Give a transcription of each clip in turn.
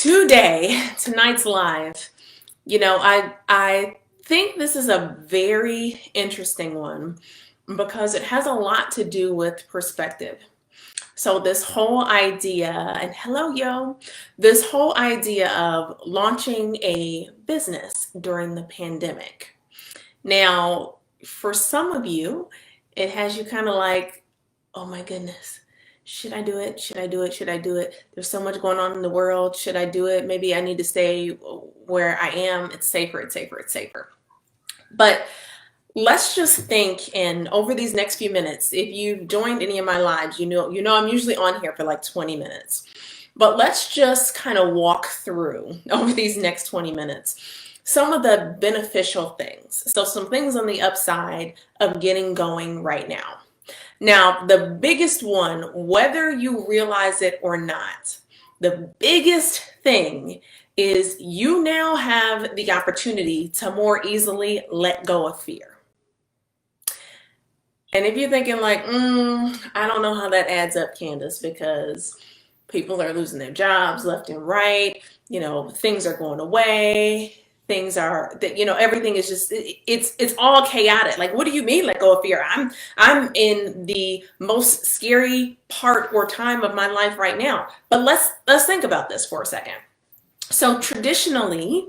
Tonight's live, I think this is a very interesting one because it has a lot to do with perspective. So this whole idea, and hello, yo, this whole idea of launching a business during the pandemic. Now, for some of you, it has you kind of like, oh my goodness, should I do it? Should I do it? Should I do it? There's so much going on in the world. Should I do it? Maybe I need to stay where I am. It's safer, it's safer, it's safer. But let's just think, and over these next few minutes, if you've joined any of my lives, you know I'm usually on here for like 20 minutes. But let's just kind of walk through over these next 20 minutes some of the beneficial things. So some things on the upside of getting going right now. Now, the biggest one, whether you realize it or not, the biggest thing is you now have the opportunity to more easily let go of fear. And if you're thinking like, I don't know how that adds up, Candace, because people are losing their jobs left and right, things are going away, things are that everything is just it's all chaotic. Like, what do you mean let go of fear? I'm in the most scary part or time of my life right now. But let's think about this for a second. So traditionally,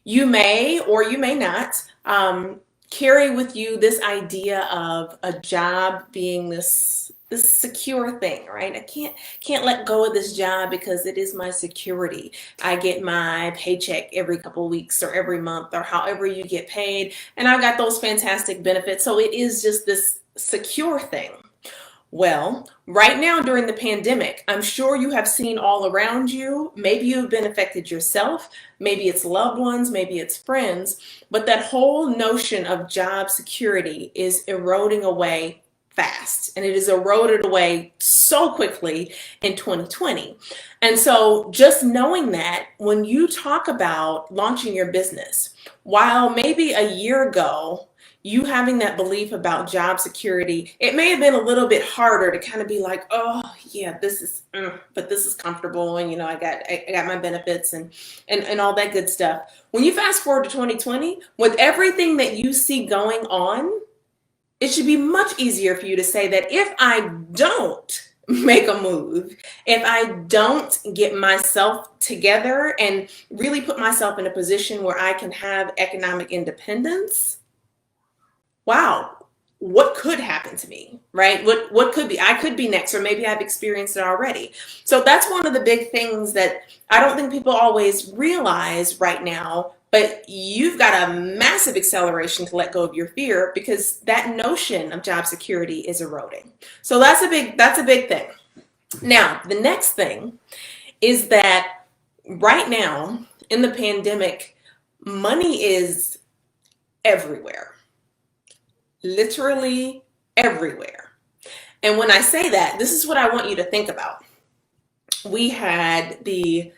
you may or you may not carry with you this idea of a job being this secure thing, right? I can't let go of this job because it is my security. I get my paycheck every couple of weeks or every month or however you get paid, and I got those fantastic benefits. So it is just this secure thing. Well, right now during the pandemic, I'm sure you have seen all around you. Maybe you've been affected yourself. Maybe it's loved ones, maybe it's friends, but that whole notion of job security is eroding away fast, and it is eroded away so quickly in 2020. And so just knowing that when you talk about launching your business, while maybe a year ago you having that belief about job security, it may have been a little bit harder to kind of be like, oh yeah, but this is comfortable, and I got my benefits and all that good stuff. When you fast forward to 2020, with everything that you see going on, it should be much easier for you to say that if I don't make a move, if I don't get myself together and really put myself in a position where I can have economic independence, wow, what could happen to me, right? What could be? I could be next, or maybe I've experienced it already. So that's one of the big things that I don't think people always realize right now, but you've got a massive acceleration to let go of your fear because that notion of job security is eroding. So that's a big thing. Now, the next thing is that right now in the pandemic, money is everywhere. Literally everywhere. And when I say that, this is what I want you to think about. We had the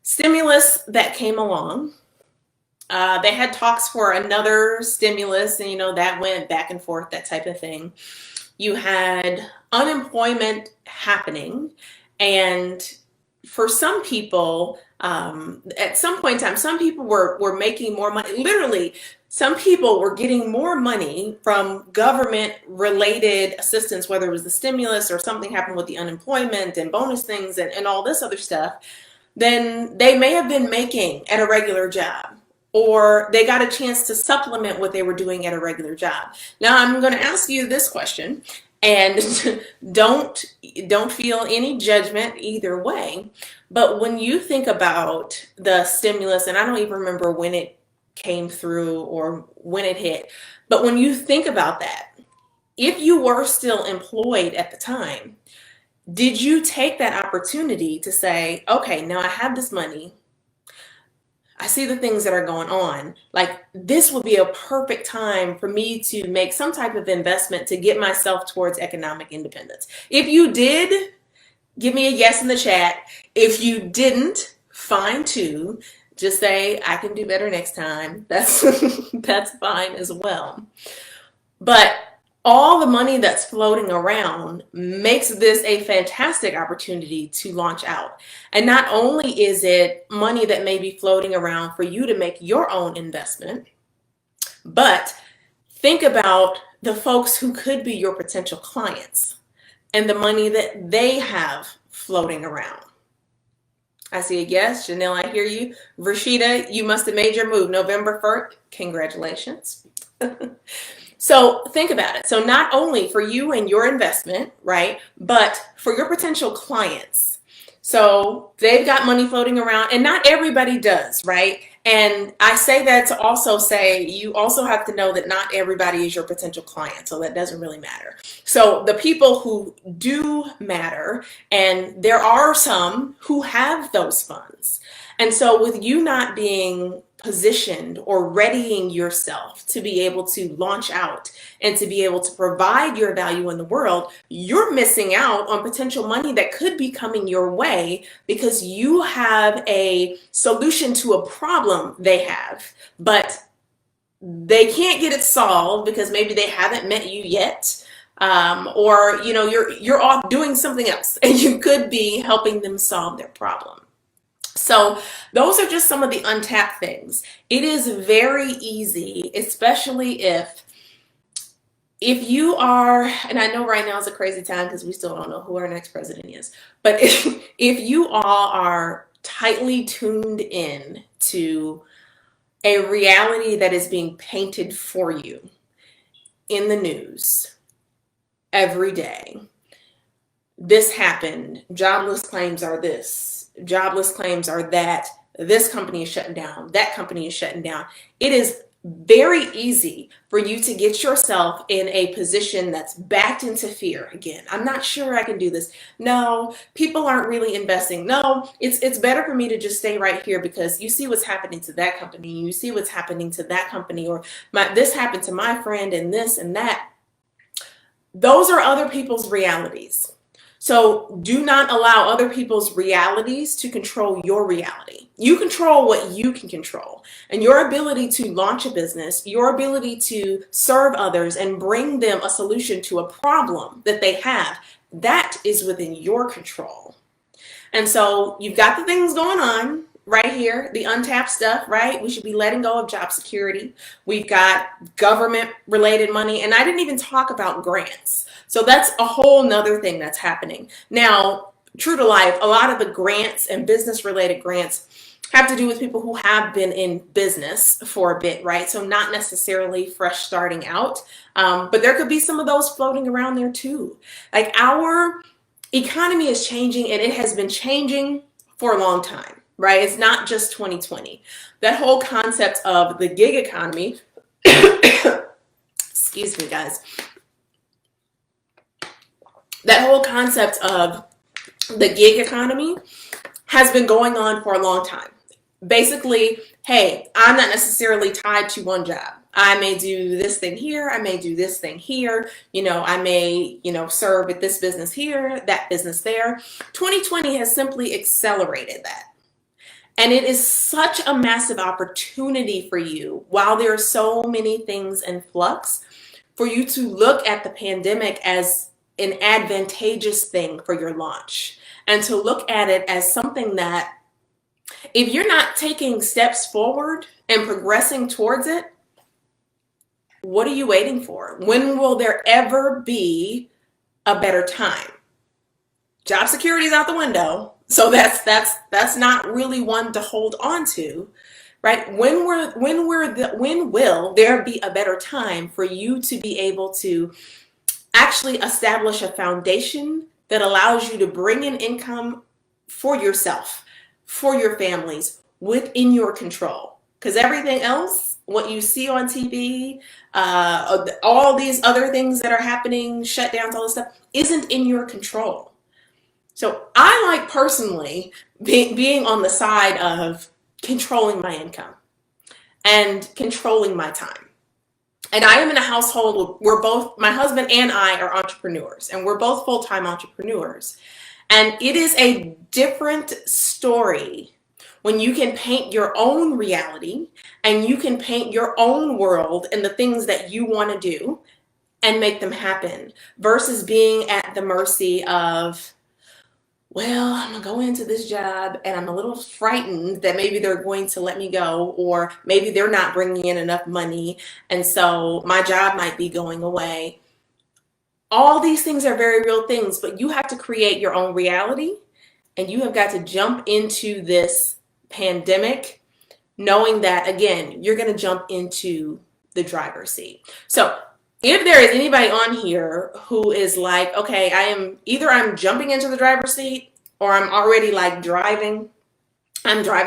stimulus that came along. They had talks for another stimulus, and that went back and forth, that type of thing. You had unemployment happening, and for some people, at some point in time, some people were making more money. Literally, some people were getting more money from government-related assistance, whether it was the stimulus or something happened with the unemployment and bonus things and all this other stuff, than they may have been making at a regular job, or they got a chance to supplement what they were doing at a regular job. Now, I'm going to ask you this question, and don't feel any judgment either way. But when you think about the stimulus, and I don't even remember when it came through or when it hit, but when you think about that, if you were still employed at the time, did you take that opportunity to say, okay, now I have this money, I see the things that are going on, like this would be a perfect time for me to make some type of investment to get myself towards economic independence? If you did, give me a yes in the chat. If you didn't, fine too. Just say, I can do better next time. That's fine as well. But all the money that's floating around makes this a fantastic opportunity to launch out. And not only is it money that may be floating around for you to make your own investment, but think about the folks who could be your potential clients and the money that they have floating around. I see a yes. Janelle, I hear you. Rashida, you must have made your move November 1st. Congratulations. So think about it. So not only for you and your investment, right, but for your potential clients. So they've got money floating around, and not everybody does, right? And I say that to also say you also have to know that not everybody is your potential client. So that doesn't really matter. So the people who do matter, and there are some who have those funds. And so with you not being positioned or readying yourself to be able to launch out and to be able to provide your value in the world, you're missing out on potential money that could be coming your way because you have a solution to a problem they have, but they can't get it solved because maybe they haven't met you yet. Or you're off doing something else and you could be helping them solve their problem. So those are just some of the untapped things. It is very easy, especially if you are, and I know right now is a crazy time because we still don't know who our next president is, but if you all are tightly tuned in to a reality that is being painted for you in the news every day, this happened, jobless claims are this, jobless claims are that, this company is shutting down, that company is shutting down. It is very easy for you to get yourself in a position that's backed into fear again. I'm not sure I can do this. No, people aren't really investing. No, it's better for me to just stay right here because you see what's happening to that company, you see what's happening to that company, or this happened to my friend and this and that. Those are other people's realities. So do not allow other people's realities to control your reality. You control what you can control, and your ability to launch a business, your ability to serve others and bring them a solution to a problem that they have, that is within your control. And so you've got the things going on right here, the untapped stuff, right? We should be letting go of job security. We've got government related money, and I didn't even talk about grants. So that's a whole nother thing that's happening. Now, true to life, a lot of the grants and business related grants have to do with people who have been in business for a bit, right? So not necessarily fresh starting out, but there could be some of those floating around there too. Like, our economy is changing, and it has been changing for a long time, right? It's not just 2020. That whole concept of the gig economy, excuse me, guys. That whole concept of the gig economy has been going on for a long time. Basically, hey, I'm not necessarily tied to one job. I may do this thing here. I may do this thing here. I may, serve at this business here, that business there. 2020 has simply accelerated that. And it is such a massive opportunity for you, while there are so many things in flux, for you to look at the pandemic as an advantageous thing for your launch, and to look at it as something that, if you're not taking steps forward and progressing towards it, what are you waiting for? When will there ever be a better time? Job security is out the window, so that's not really one to hold on to, right? When will there be a better time for you to be able to actually establish a foundation that allows you to bring in income for yourself, for your families, within your control? Because everything else, what you see on TV, all these other things that are happening, shutdowns, all this stuff, isn't in your control. So I like personally being on the side of controlling my income and controlling my time. And I am in a household where both my husband and I are entrepreneurs, and we're both full-time entrepreneurs. And it is a different story when you can paint your own reality and you can paint your own world and the things that you want to do, and make them happen versus being at the mercy of, well, I'm gonna go into this job and I'm a little frightened that maybe they're going to let me go, or maybe they're not bringing in enough money, and so my job might be going away. All these things are very real things, but you have to create your own reality, and you have got to jump into this pandemic knowing that, again, you're going to jump into the driver's seat. So if there is anybody on here who is like, okay, I'm jumping into the driver's seat, or I'm already like I'm driving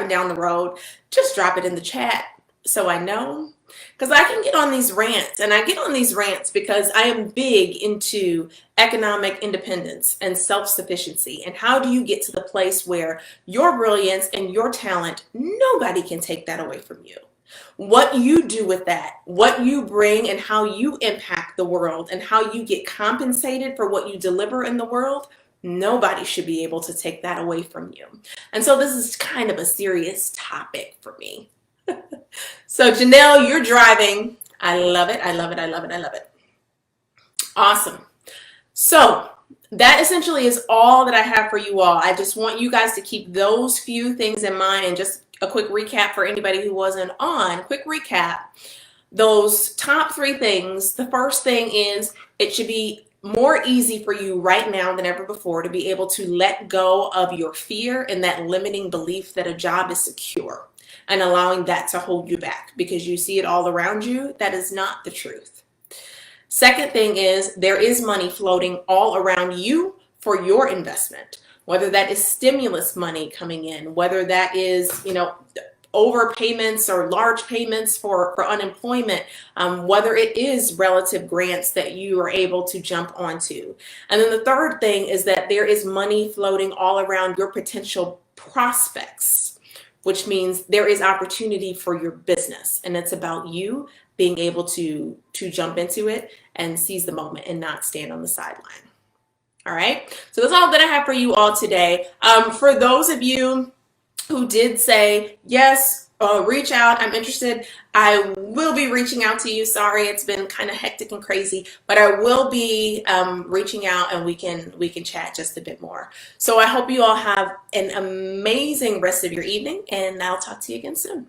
down the road, just drop it in the chat so I know. Because I can get on these rants, and I get on these rants because I am big into economic independence and self-sufficiency. And how do you get to the place where your brilliance and your talent, nobody can take that away from you? What you do with that, what you bring, and how you impact the world, and how you get compensated for what you deliver in the world, nobody should be able to take that away from you. And so this is kind of a serious topic for me. So Janelle, you're driving. I love it. I love it. I love it. I love it. Awesome. So that essentially is all that I have for you all. I just want you guys to keep those few things in mind, and just a quick recap for anybody who wasn't on. Quick recap. Those top 3 things. The first thing is it should be more easy for you right now than ever before to be able to let go of your fear and that limiting belief that a job is secure, and allowing that to hold you back because you see it all around you. That is not the truth. Second thing is there is money floating all around you for your investment, whether that is stimulus money coming in, whether that is, overpayments or large payments for unemployment, whether it is relative grants that you are able to jump onto. And then the third thing is that there is money floating all around your potential prospects, which means there is opportunity for your business, and it's about you being able to jump into it and seize the moment and not stand on the sideline. All right, so that's all that I have for you all today. For those of you who did say, yes, reach out, I'm interested, I will be reaching out to you. Sorry, it's been kind of hectic and crazy, but I will be reaching out, and we can chat just a bit more. So I hope you all have an amazing rest of your evening, and I'll talk to you again soon.